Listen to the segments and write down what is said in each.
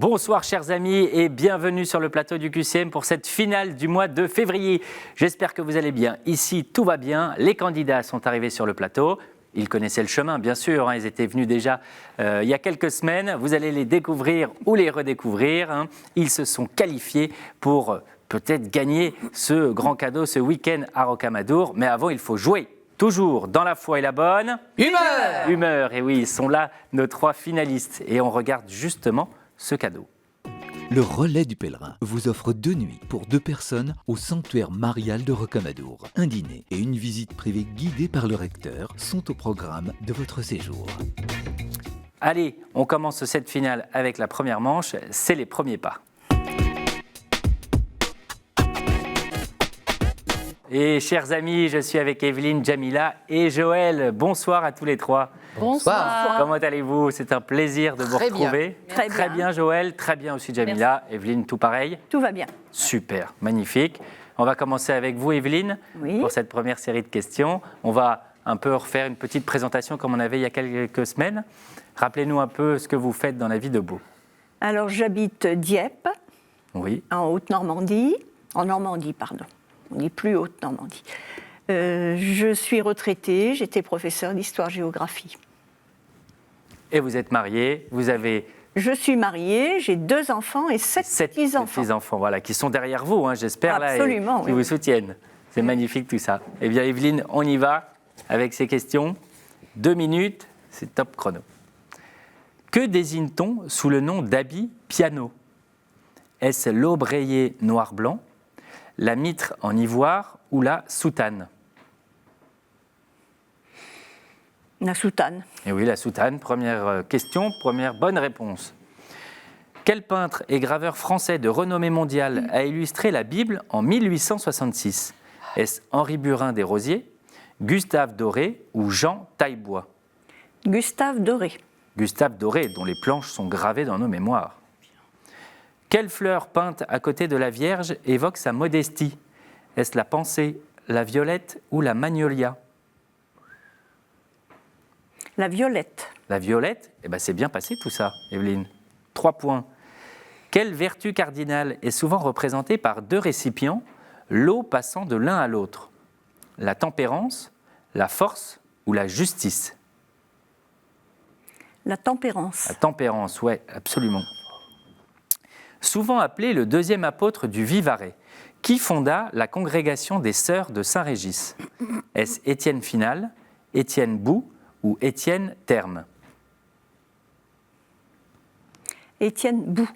Bonsoir chers amis et bienvenue sur le plateau du QCM pour cette finale du mois de février. J'espère que vous allez bien. Ici, tout va bien. Les candidats sont arrivés sur le plateau. Ils connaissaient le chemin, bien sûr. Ils étaient venus déjà il y a quelques semaines. Vous allez les découvrir ou les redécouvrir. Ils se sont qualifiés pour peut-être gagner ce grand cadeau, ce week-end à Rocamadour. Mais avant, il faut jouer. Toujours dans la foi et la bonne humeur. Humeur. Et oui, ils sont là, nos 3 finalistes. Et on regarde justement ce cadeau. Le Relais du Pèlerin vous offre 2 nuits pour 2 personnes au sanctuaire marial de Rocamadour. Un dîner et une visite privée guidée par le recteur sont au programme de votre séjour. Allez, on commence cette finale avec la première manche, c'est les premiers pas. Et chers amis, je suis avec Evelyne, Jamila et Joël. Bonsoir à tous les 3. Bonsoir. Comment allez-vous? C'est un plaisir de vous retrouver. Très bien Joël, très bien aussi Jamila. Merci. Evelyne, tout pareil? Tout va bien. Super, magnifique. On va commencer avec vous Evelyne, pour cette première série de questions. On va un peu refaire une petite présentation comme on avait il y a quelques semaines. Rappelez-nous un peu ce que vous faites dans la vie de Beau. Alors j'habite Dieppe, en Haute-Normandie, en Normandie, pardon. On dit plus Haute-Normandie. Je suis retraitée, j'étais professeure d'histoire-géographie. Et vous êtes mariée, vous avez... Je suis mariée, j'ai 2 enfants et 7 petits-enfants. Petits-enfants, voilà, qui sont derrière vous, hein, j'espère, absolument, là, qui vous soutiennent. C'est magnifique tout ça. Eh bien Evelyne, on y va avec ces questions. 2 minutes, c'est top chrono. Que désigne-t-on sous le nom d'habit piano? Est-ce l'oreiller noir-blanc, la mitre en ivoire ou la soutane? La soutane. Et oui, la soutane. Première question, première bonne réponse. Quel peintre et graveur français de renommée mondiale a illustré la Bible en 1866? Est-ce Henri Burin des Rosiers, Gustave Doré ou Jean Taillebois? Gustave Doré. Gustave Doré, dont les planches sont gravées dans nos mémoires. Quelle fleur peinte à côté de la Vierge évoque sa modestie? Est-ce la pensée, la violette ou la magnolia? La violette. La violette? Eh bien, c'est bien passé tout ça, Evelyne. 3 points. Quelle vertu cardinale est souvent représentée par 2 récipients, l'eau passant de l'un à l'autre? La tempérance, la force ou la justice? La tempérance. La tempérance, oui, absolument. Souvent appelé le 2e apôtre du Vivarais, qui fonda la congrégation des Sœurs de Saint-Régis? Est-ce Étienne Final, Étienne Bou ou Étienne Terme? Étienne Bou.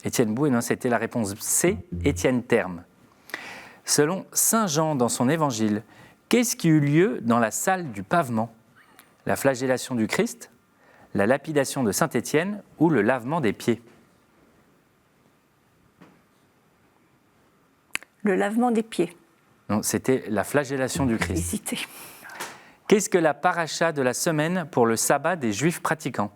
Étienne Bou, et non, c'était la réponse C, Étienne Terme. Selon saint Jean dans son évangile, qu'est-ce qui eut lieu dans la salle du pavement? La flagellation du Christ, la lapidation de saint Étienne ou le lavement des pieds? Le lavement des pieds. Non, c'était la flagellation du Christ. Hésité. Qu'est-ce que la paracha de la semaine pour le sabbat des Juifs pratiquants?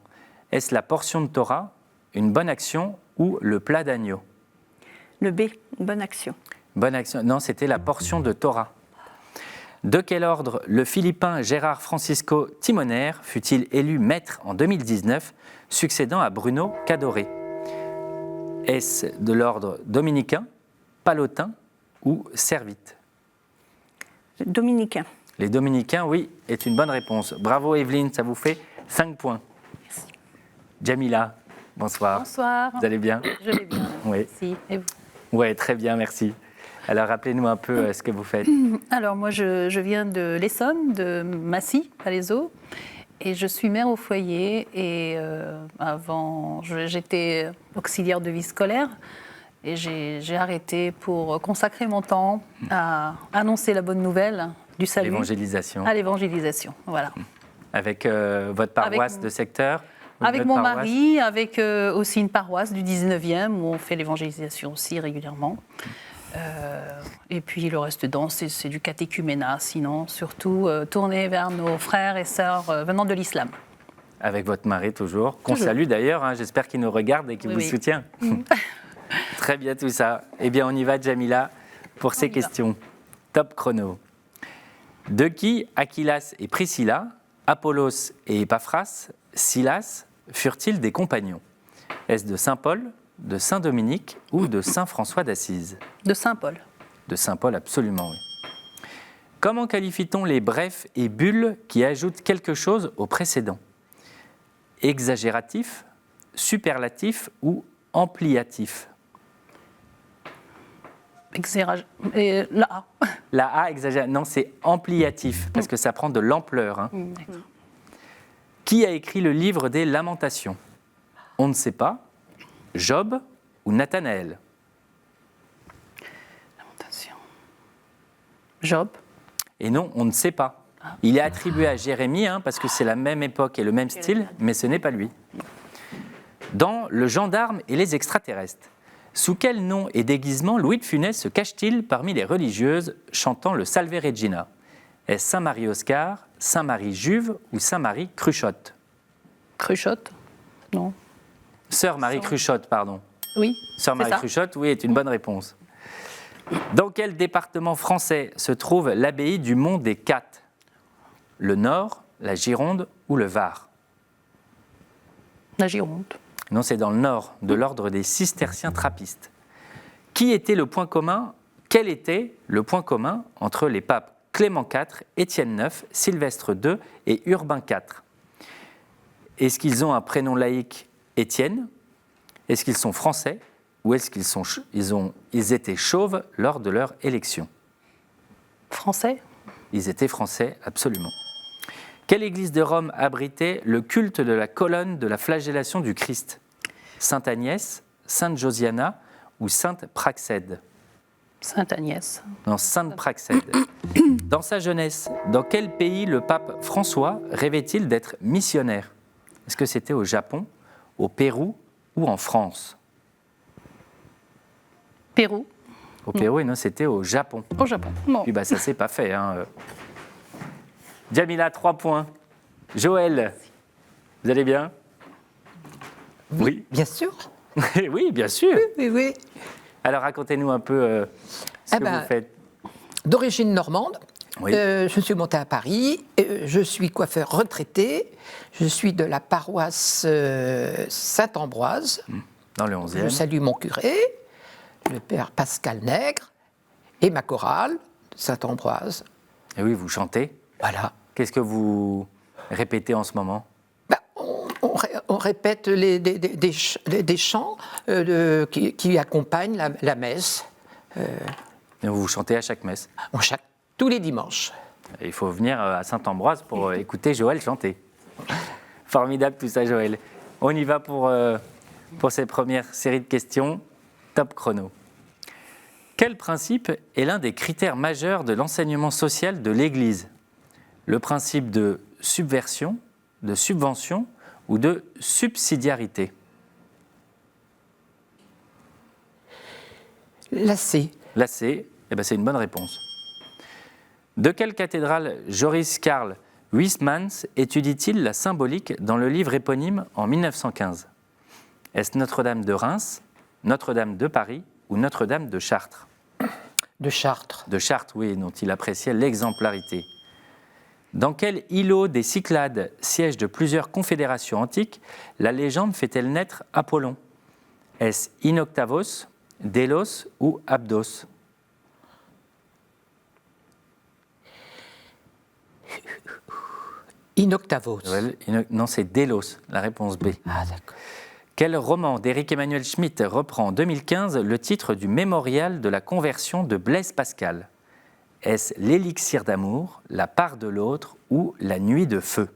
Est-ce la portion de Torah, une bonne action ou le plat d'agneau? Le B, une bonne action. Bonne action. Non, c'était la portion de Torah. De quel ordre le Philippin Gérard Francisco Timoner fut-il élu maître en 2019, succédant à Bruno Cadoré? Est-ce de l'ordre dominicain, palotin ou servite? Dominicain. Les dominicains, oui, est une bonne réponse. Bravo Evelyne, ça vous fait 5 points. Merci. Jamila, bonsoir. Bonsoir. Vous allez bien? Je vais bien. Oui. Merci. Et vous? Oui, très bien, merci. Alors rappelez-nous un peu ce que vous faites. Alors moi, je viens de l'Essonne, de Massy, Palaiseau, et je suis mère au foyer. Et avant, j'étais auxiliaire de vie scolaire. Et j'ai arrêté pour consacrer mon temps à annoncer la bonne nouvelle du salut. L'évangélisation. À l'évangélisation, voilà. Avec votre paroisse de secteur? Avec mon mari, avec aussi une paroisse du 19e où on fait l'évangélisation aussi régulièrement. Et puis le reste dedans, c'est du catéchuménat, sinon surtout tourné vers nos frères et sœurs venant de l'islam. Avec votre mari toujours, qu'on salue d'ailleurs, hein, j'espère qu'il nous regarde et qu'il vous soutient. Très bien tout ça. Eh bien on y va Jamila pour ces questions. Top chrono. De qui Aquilas et Priscilla, Apollos et Épaphras, Silas furent-ils des compagnons? Est-ce de saint Paul, de Saint Dominique ou de Saint François d'Assise? De Saint-Paul. De Saint Paul, absolument, oui. Comment qualifie-t-on les brefs et bulles qui ajoutent quelque chose au précédent? Exagératif, superlatif ou ampliatif? La A. La A, exagère. Non, c'est ampliatif, parce que ça prend de l'ampleur. Hein. Qui a écrit le livre des Lamentations? On ne sait pas. Job ou Nathanaël? Lamentation. Job. Et non, on ne sait pas. Il est attribué à Jérémie, hein, parce que c'est la même époque et le même style, mais ce n'est pas lui. Dans Le Gendarme et les extraterrestres, sous quel nom et déguisement Louis de Funès se cache-t-il parmi les religieuses chantant le Salve Regina? Est-ce Saint-Marie-Oscar, Saint-Marie-Juve ou Saint-Marie-Cruchotte? Cruchotte? Non. Sœur Marie-Cruchotte, pardon. Oui. Sœur Marie-Cruchotte, oui, est une bonne réponse. Dans quel département français se trouve l'abbaye du Mont des Cates? Le Nord, la Gironde ou le Var? La Gironde. Non, c'est dans le Nord, de l'ordre des cisterciens trappistes. Quel était le point commun entre les papes Clément IV, Étienne IX, Sylvestre II et Urbain IV? Est-ce qu'ils ont un prénom laïque Étienne? Est-ce qu'ils sont français? Ou est-ce qu'ils étaient chauves lors de leur élection? Français? Ils étaient français, absolument. Quelle église de Rome abritait le culte de la colonne de la flagellation du Christ? Sainte Agnès, Sainte Josiana ou Sainte Praxède? Sainte Agnès. Non, Sainte Praxède. Dans sa jeunesse, dans quel pays le pape François rêvait-il d'être missionnaire? Est-ce que c'était au Japon, au Pérou ou en France? Pérou. Au Pérou, et non, c'était au Japon. Au Japon. Non. Puis ça s'est pas fait. Hein. Djamila, 3 points. Joël, vous allez bien? Oui. Bien sûr. Oui, bien sûr. Oui. Alors, racontez-nous un peu ce que vous faites. D'origine normande, Oui. je suis montée à Paris, je suis coiffeur retraité, je suis de la paroisse Saint-Ambroise. Dans le 11e. Je salue mon curé, le père Pascal Nègre, et ma chorale, Saint-Ambroise. Et oui, vous chantez. Voilà. Qu'est-ce que vous répétez en ce moment? On répète des chants qui accompagnent la messe. Et vous chantez à chaque messe. Tous les dimanches. Il faut venir à Saint-Ambroise pour écouter Joël chanter. Formidable tout ça, Joël. On y va pour cette première série de questions. Top chrono. Quel principe est l'un des critères majeurs de l'enseignement social de l'Église? Le principe de subversion, de subvention ou de subsidiarité? La C. La C, c'est une bonne réponse. De quelle cathédrale Joris Karl Huysmans étudie-t-il la symbolique dans le livre éponyme en 1915? Est-ce Notre-Dame de Reims, Notre-Dame de Paris ou Notre-Dame de Chartres? De Chartres. De Chartres, oui, dont il appréciait l'exemplarité. Dans quel îlot des Cyclades, siège de plusieurs confédérations antiques, la légende fait-elle naître Apollon? Est-ce Inoctavos, Délos ou Abdos? Inoctavos. Non, c'est Délos, la réponse B. Ah, d'accord. Quel roman d'Éric Emmanuel Schmitt reprend en 2015 le titre du mémorial de la conversion de Blaise Pascal? Est-ce L'élixir d'amour, La part de l'autre ou La nuit de feu?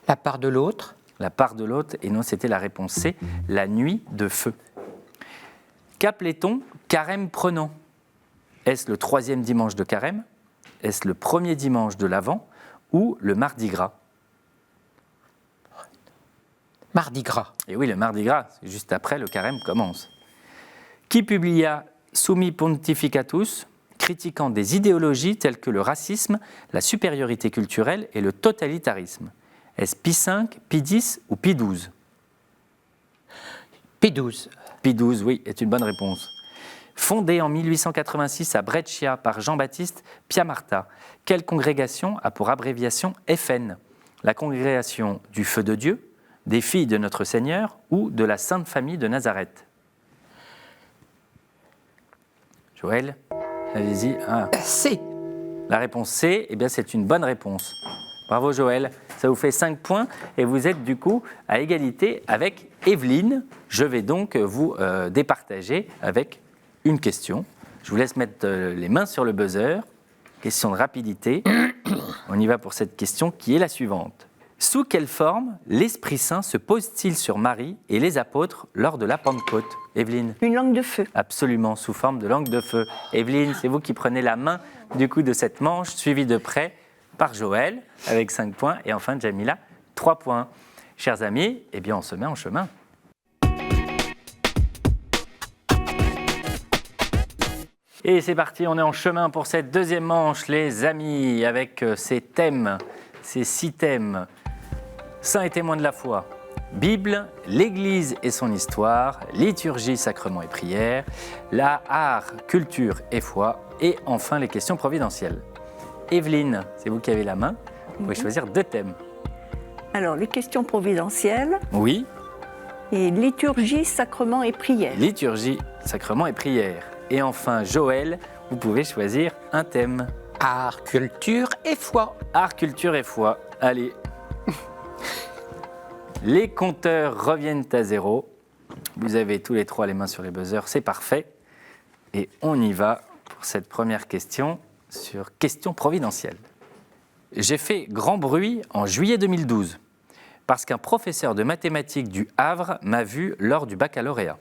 La part de l'autre. La part de l'autre, et non, c'était la réponse C, La nuit de feu. Qu'appelait-on carême prenant? Est-ce le 3e dimanche de carême? Est-ce le 1er dimanche de l'Avent ou le mardi gras? Mardi gras. Et oui, le mardi gras, juste après, le carême commence. Qui publia Summi Pontificatus, critiquant des idéologies telles que le racisme, la supériorité culturelle et le totalitarisme? Est-ce Pie V, Pie X ou Pie XII? Pie XII. Pie XII, oui, est une bonne réponse. Fondée en 1886 à Brescia par Jean-Baptiste Piamarta, quelle congrégation a pour abréviation FN? La congrégation du Feu de Dieu, des Filles de Notre Seigneur ou de la Sainte Famille de Nazareth? Joël, allez-y. Ah. C. La réponse C, eh bien, c'est une bonne réponse. Bravo Joël, ça vous fait 5 points et vous êtes du coup à égalité avec Evelyne. Je vais donc vous départager avec une question. Je vous laisse mettre les mains sur le buzzer. Question de rapidité. On y va pour cette question qui est la suivante. Sous quelle forme l'Esprit Saint se pose-t-il sur Marie et les apôtres lors de la Pentecôte? Evelyne? Une langue de feu. Absolument, sous forme de langue de feu. Evelyne, c'est vous qui prenez la main du coup de cette manche, suivie de près par Joël, avec 5 points. Et enfin, Jamila, 3 points. Chers amis, eh bien, on se met en chemin. Et c'est parti, on est en chemin pour cette deuxième manche, les amis, avec ces thèmes, ces 6 thèmes. Saints et témoins de la foi, Bible, l'Église et son histoire, liturgie, sacrement et prière, art, culture et foi, et enfin les questions providentielles. Evelyne, c'est vous qui avez la main, vous pouvez choisir 2 thèmes. Alors, les questions providentielles Oui, et liturgie, sacrement et prière. liturgie, sacrement et prière. Et enfin, Joël, vous pouvez choisir un thème. Art, culture et foi. Art, culture et foi. Allez. Les compteurs reviennent à 0. Vous avez tous les 3 les mains sur les buzzers, c'est parfait. Et on y va pour cette première question sur question providentielle. J'ai fait grand bruit en juillet 2012 parce qu'un professeur de mathématiques du Havre m'a vu lors du baccalauréat.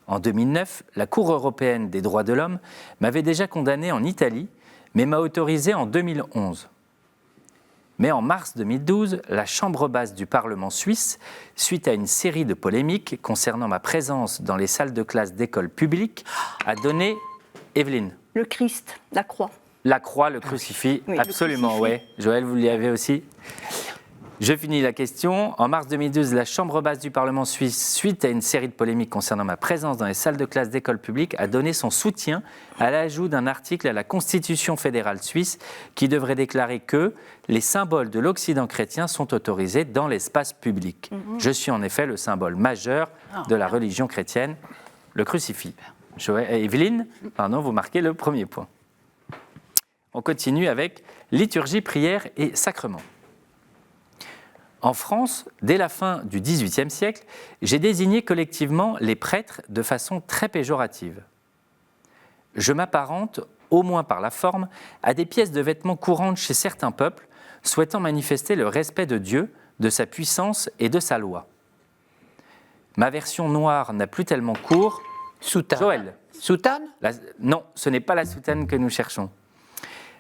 En 2009, la Cour européenne des droits de l'homme m'avait déjà condamné en Italie, mais m'a autorisé en 2011. Mais en mars 2012, la Chambre basse du Parlement suisse, suite à une série de polémiques concernant ma présence dans les salles de classe d'écoles publiques, a donné, Evelyne, Le Christ, la croix. la croix, le crucifix, Oui, le absolument, crucifix. ouais. Joël, vous l'y avez aussi. Je finis la question. En mars 2012, la Chambre basse du Parlement suisse, suite à une série de polémiques concernant ma présence dans les salles de classe d'école publique, a donné son soutien à l'ajout d'un article à la Constitution fédérale suisse qui devrait déclarer que les symboles de l'Occident chrétien sont autorisés dans l'espace public. Je suis en effet le symbole majeur de la religion chrétienne, le crucifix. Evelyne, pardon, vous marquez le premier point. On continue avec liturgie, prière et sacrement. En France, dès la fin du XVIIIe siècle, j'ai désigné collectivement les prêtres de façon très péjorative. Je m'apparente, au moins par la forme, à des pièces de vêtements courantes chez certains peuples, souhaitant manifester le respect de Dieu, de sa puissance et de sa loi. Ma version noire n'a plus tellement cours. Soutane. Joël. Soutane. Non, ce n'est pas la soutane que nous cherchons.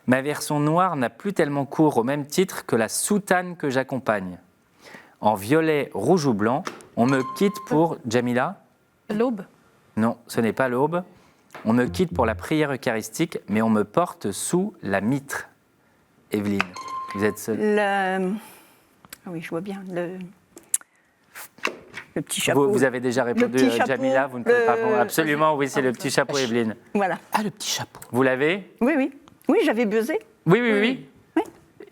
Ma version noire n'a plus tellement cours au même titre que la soutane que j'accompagne. En violet, rouge ou blanc, on me quitte pour Jamila. L'aube. Non, ce n'est pas l'aube. On me quitte pour la prière eucharistique, mais on me porte sous la mitre. Evelyne, vous êtes seule. Ah oui, je vois bien. Le petit chapeau. Vous avez déjà répondu, petit chapeau, Jamila, vous ne pouvez pas répondre. Absolument, oui, c'est le petit chapeau, Evelyne. Voilà. Ah, le petit chapeau. Vous l'avez? Oui, oui. Oui, j'avais buzzé. Oui. Oui.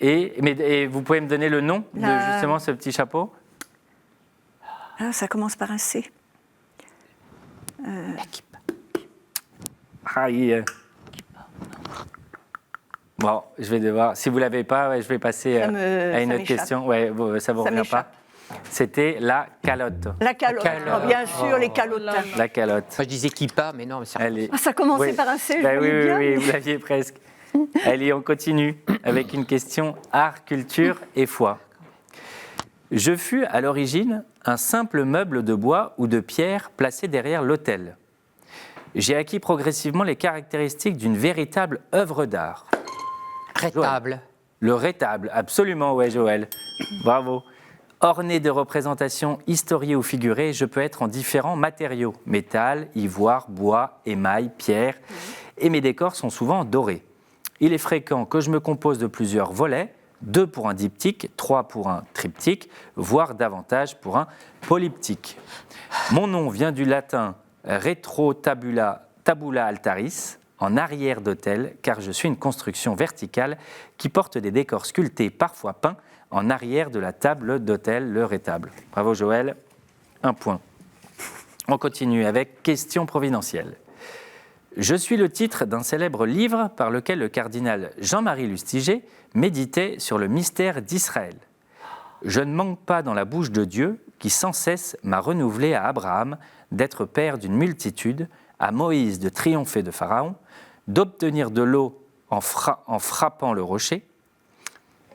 Et vous pouvez me donner le nom de justement ce petit chapeau? Ah, ça commence par un C. La kippa. Bon, je vais devoir. Si vous l'avez pas, je vais passer à une autre question. Ouais, ça vous revient pas. C'était la calotte. La calotte. Oh, bien sûr, les calottes. La calotte. Moi, je disais kippa, mais non, mais ça. Ça commençait par un C, je voyais bien. Oui, vous l'aviez presque. Allez, on continue avec une question art, culture et foi. Je fus à l'origine un simple meuble de bois ou de pierre placé derrière l'autel. J'ai acquis progressivement les caractéristiques d'une véritable œuvre d'art. Rétable. Le rétable, absolument, ouais, Joël. Bravo. Orné de représentations historiées ou figurées, je peux être en différents matériaux, métal, ivoire, bois, émail, pierre, et mes décors sont souvent dorés. Il est fréquent que je me compose de plusieurs volets, 2 pour un diptyque, 3 pour un triptyque, voire davantage pour un polyptyque. Mon nom vient du latin retrotabula tabula altaris, en arrière d'autel, car je suis une construction verticale qui porte des décors sculptés, parfois peints, en arrière de la table d'autel, le rétable. Bravo Joël, 1 point. On continue avec question providentielle. Je suis le titre d'un célèbre livre par lequel le cardinal Jean-Marie Lustiger méditait sur le mystère d'Israël. Je ne manque pas dans la bouche de Dieu qui sans cesse m'a renouvelé à Abraham d'être père d'une multitude, à Moïse de triompher de Pharaon, d'obtenir de l'eau en frappant le rocher,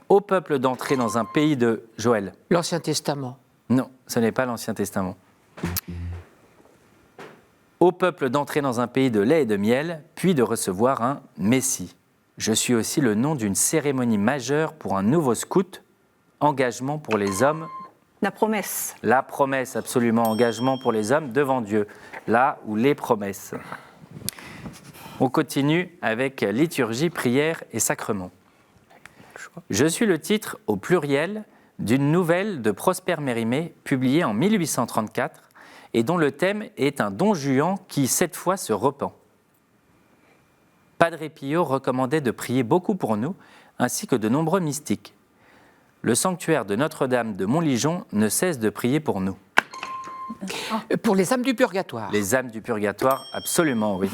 au peuple d'entrer dans un pays de Joël. L'Ancien Testament. Non, ce n'est pas l'Ancien Testament. Au peuple d'entrer dans un pays de lait et de miel, puis de recevoir un Messie. Je suis aussi le nom d'une cérémonie majeure pour un nouveau scout, engagement pour les hommes. La promesse. La promesse, absolument, engagement pour les hommes devant Dieu, là où les promesses. On continue avec liturgie, prière et sacrement. Je suis le titre au pluriel d'une nouvelle de Prosper Mérimée publiée en 1834 et dont le thème est un Don Juan qui, cette fois, se repent. Padre Pio recommandait de prier beaucoup pour nous, ainsi que de nombreux mystiques. Le sanctuaire de Notre-Dame de Montligeon ne cesse de prier pour nous. Pour les âmes du purgatoire. Les âmes du purgatoire, absolument, oui.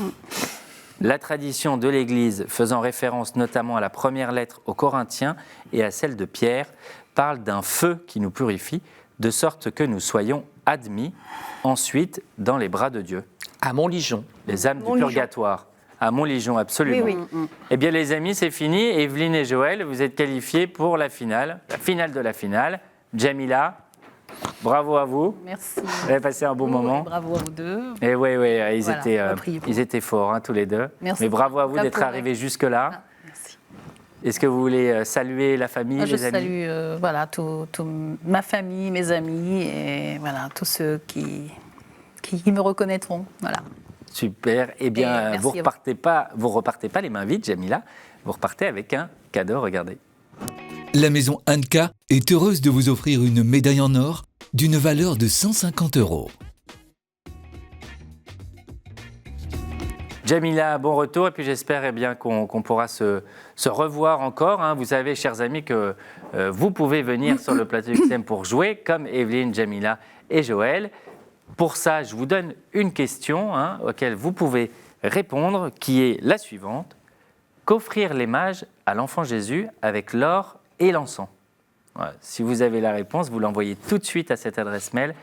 La tradition de l'Église, faisant référence notamment à la première lettre aux Corinthiens et à celle de Pierre, parle d'un feu qui nous purifie, de sorte que nous soyons admis ensuite dans les bras de Dieu. À Montligeon. Les âmes du purgatoire. À Montligeon, absolument. Oui. Eh bien, les amis, c'est fini. Evelyne et Joël, vous êtes qualifiés pour la finale de la finale. Jamila, bravo à vous. Merci. Vous avez passé un bon moment. Bravo à vous deux. Et oui, ils, Voilà, ils étaient forts, hein, tous les deux. Merci. Mais bravo à vous La d'être pauvre. arrivés jusque-là. Ah, merci. Est-ce que vous voulez saluer la famille, Moi, je les amis? salue toute ma famille, mes amis et voilà, tous ceux qui me reconnaîtront. Voilà. Super. Eh bien, Et vous merci ne repartez pas les mains vides, Jamila. Vous repartez avec un cadeau, regardez. La maison Anka est heureuse de vous offrir une médaille en or d'une valeur de 150 €. Jamila, bon retour. Et puis j'espère bien qu'on pourra se revoir encore. Hein. Vous savez, chers amis, que vous pouvez venir sur le plateau du QCM pour jouer, comme Evelyne, Jamila et Joël. Pour ça, je vous donne une question auquel vous pouvez répondre, qui est la suivante. Qu'offrirent les mages à l'enfant Jésus avec l'or et l'encens? Voilà. Si vous avez la réponse, vous l'envoyez tout de suite à cette adresse mail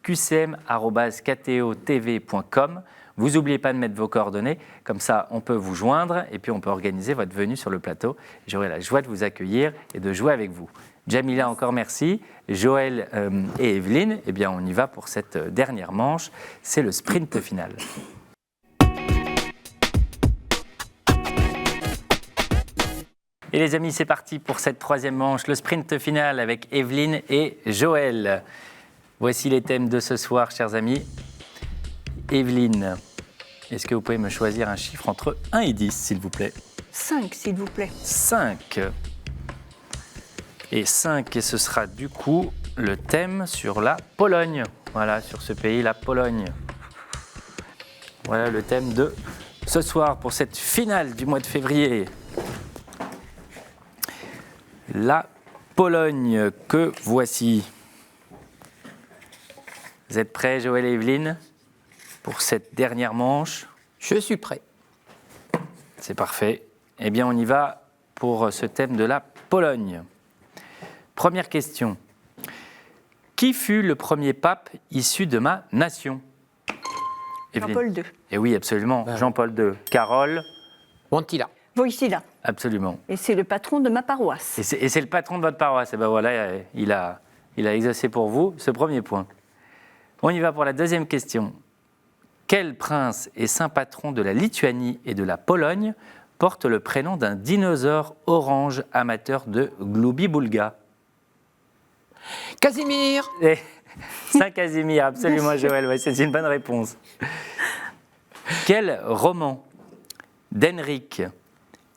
qcm@ktotv.com. Vous n'oubliez pas de mettre vos coordonnées, comme ça on peut vous joindre et puis on peut organiser votre venue sur le plateau. J'aurai la joie de vous accueillir et de jouer avec vous. Jamila, encore merci. Joël et Evelyne, eh bien on y va pour cette dernière manche. C'est le sprint final. Et les amis, c'est parti pour cette troisième manche, le sprint final avec Evelyne et Joël. Voici les thèmes de ce soir, chers amis. Evelyne, est-ce que vous pouvez me choisir un chiffre entre 1 et 10, s'il vous plaît? 5, s'il vous plaît. 5. Et 5, et ce sera du coup le thème sur la Pologne. Voilà, sur ce pays, la Pologne. Voilà le thème de ce soir pour cette finale du mois de février. La Pologne que voici. Vous êtes prêts, Joël et Evelyne, pour cette dernière manche? Je suis prêt. C'est parfait. Eh bien, on y va pour ce thème de la Pologne. Première question. Qui fut le premier pape issu de ma nation? Evelyne. Jean-Paul II. Eh oui, absolument. Jean-Paul II. Carole? Wojtyła. Wojtyła. Absolument. Et c'est le patron de ma paroisse. Et c'est le patron de votre paroisse. Et ben voilà, il a exaucé pour vous ce premier point. On y va pour la deuxième question. Quel prince et saint patron de la Lituanie et de la Pologne porte le prénom d'un dinosaure orange amateur de Glubi-Boulga? Casimir. Saint Casimir, absolument, Joël. Ouais, c'est une bonne réponse. Quel roman d'Henryk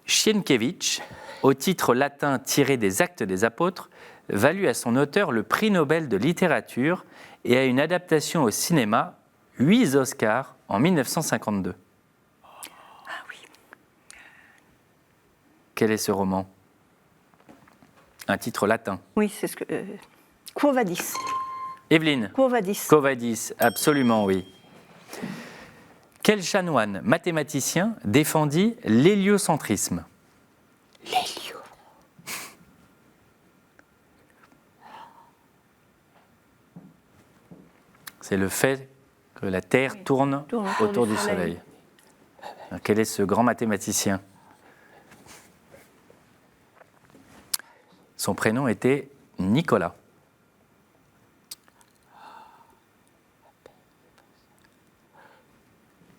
Sienkiewicz, au titre latin tiré des Actes des Apôtres, valut à son auteur le prix Nobel de littérature et à une adaptation au cinéma 8 Oscars en 1952. Ah oui. Quel est ce roman? Un titre latin. Oui, c'est ce que... Quo Vadis. Evelyne? Quo Vadis. Quo Vadis, absolument, oui. Quel chanoine mathématicien défendit l'héliocentrisme? L'hélio. C'est le fait que la Terre tourne autour du Soleil. Alors, quel est ce grand mathématicien? Son prénom était Nicolas.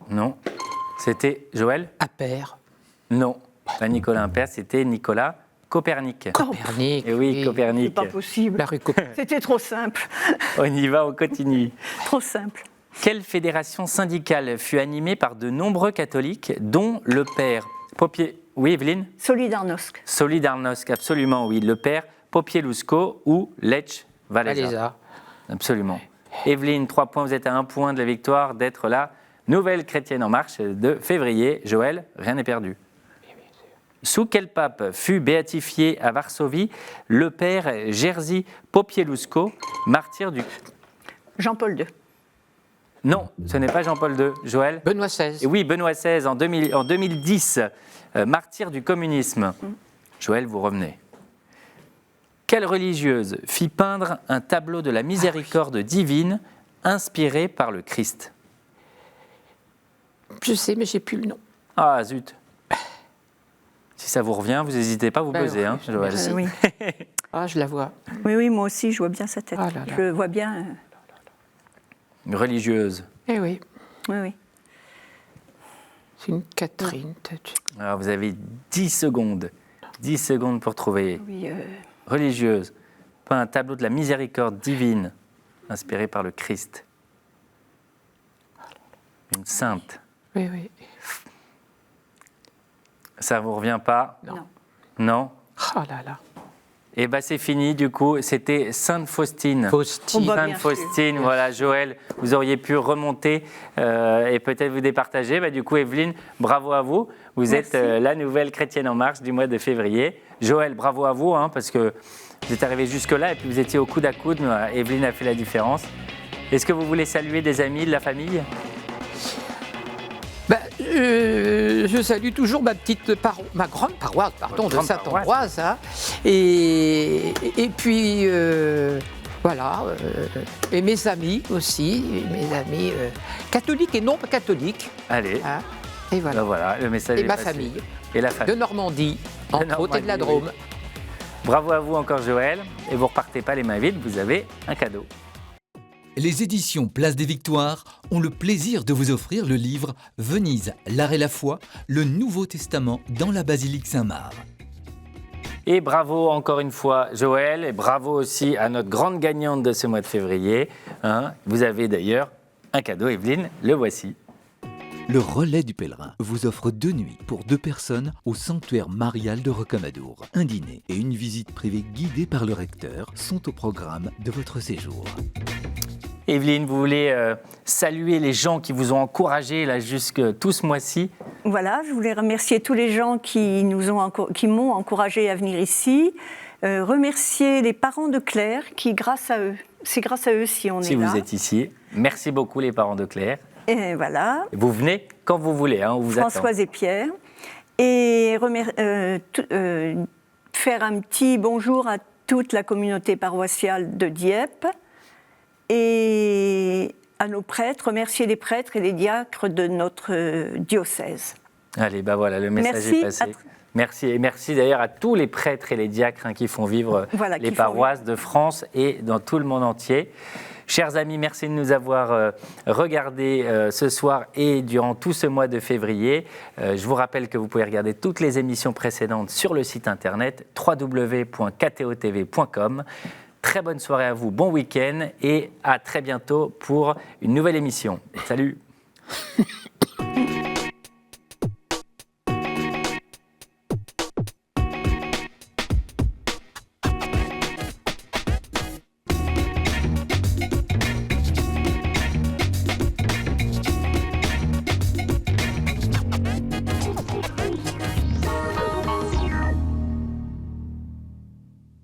Non. C'était Joël? Appert. Non. Pas Nicolas Appert, c'était Nicolas Copernic. Copernic. Et oui, Copernic. C'est pas possible. La rue Copernic. C'était trop simple. On y va, on continue. Trop simple. Quelle fédération syndicale fut animée par de nombreux catholiques, dont le père Popier... Oui, Evelyne? Solidarnosc. Solidarnosc, absolument, oui. Le père Popieluszko ou Lech Walesa. Walesa. Absolument. Evelyne, 3 points, vous êtes à 1 point de la victoire d'être la nouvelle chrétienne en marche de février. Joël, rien n'est perdu. Sous quel pape fut béatifié à Varsovie le père Jerzy Popieluszko, martyr du... Jean-Paul II. Non, ce n'est pas Jean-Paul II. Joël? Benoît XVI. Et oui, Benoît XVI en 2010, martyr du communisme. Joël, vous revenez. Quelle religieuse fit peindre un tableau de la miséricorde divine inspiré par le Christ? Je sais, mais j'ai plus le nom. Ah, zut. Si ça vous revient, vous n'hésitez pas à vous buzzer, hein, Joël. Merci. Oui. Ah, je la vois. Oui, moi aussi, je vois bien sa tête. Ah là là. Je vois bien. Une religieuse. Eh oui, Oui. c'est une Catherine, peut-être. Alors, vous avez 10 secondes. 10 secondes pour trouver. Oui, Religieuse. Peint un tableau de la miséricorde divine inspiré par le Christ. Une sainte. Oui, oui. Ça ne vous revient pas? non. Non? Oh là là. Eh bien, c'est fini, du coup. C'était Sainte Faustine. Faustine. Oh, bah, Sainte bien sûr. Faustine, voilà, Joël, vous auriez pu remonter et peut-être vous départager. Bah, du coup, Evelyne, bravo à vous. Vous êtes Merci. la nouvelle chrétienne en marche du mois de février. Joël, bravo à vous, hein, parce que vous êtes arrivé jusque-là et puis vous étiez au coude à coude. Evelyne a fait la différence. Est-ce que vous voulez saluer des amis, de la famille? Ben, je salue toujours ma grande paroisse, pardon, de grande Saint-Ambroise. Hein. Et puis, voilà. Et mes amis aussi, mes amis catholiques et non pas catholiques. Allez, Hein. Et voilà. ben voilà, le message Et est ma passé. famille, Et la de famille. Normandie, entre autres, et de la Normandie, Drôme. Bravo à vous encore, Joël. Et vous repartez pas les mains vides, vous avez un cadeau. Les éditions Place des Victoires ont le plaisir de vous offrir le livre Venise, l'art et la foi, le Nouveau Testament dans la basilique Saint-Marc. Et bravo encore une fois Joël, et bravo aussi à notre grande gagnante de ce mois de février. Hein. Vous avez d'ailleurs un cadeau, Evelyne, le voici. Le Relais du Pèlerin vous offre 2 nuits pour 2 personnes au sanctuaire marial de Rocamadour. Un dîner et une visite privée guidée par le recteur sont au programme de votre séjour. Evelyne, vous voulez saluer les gens qui vous ont encouragé là jusque tout ce mois-ci. Voilà, je voulais remercier tous les gens qui m'ont encouragé à venir ici. Remercier les parents de Claire qui, grâce à eux, c'est grâce à eux si on Si est là. vous êtes ici. Merci beaucoup les parents de Claire. Et voilà. Vous venez quand vous voulez, hein, on vous attend. Françoise et Pierre. Et faire un petit bonjour à toute la communauté paroissiale de Dieppe et à nos prêtres, remercier les prêtres et les diacres de notre diocèse. Allez, ben voilà, le message Merci est passé. Merci, et merci d'ailleurs à tous les prêtres et les diacres hein, qui font vivre Voilà, les qui font paroisses de France et dans tout le monde entier. Chers amis, merci de nous avoir regardés ce soir et durant tout ce mois de février. Je vous rappelle que vous pouvez regarder toutes les émissions précédentes sur le site internet www.ktotv.com. Très bonne soirée à vous, bon week-end et à très bientôt pour une nouvelle émission. Salut.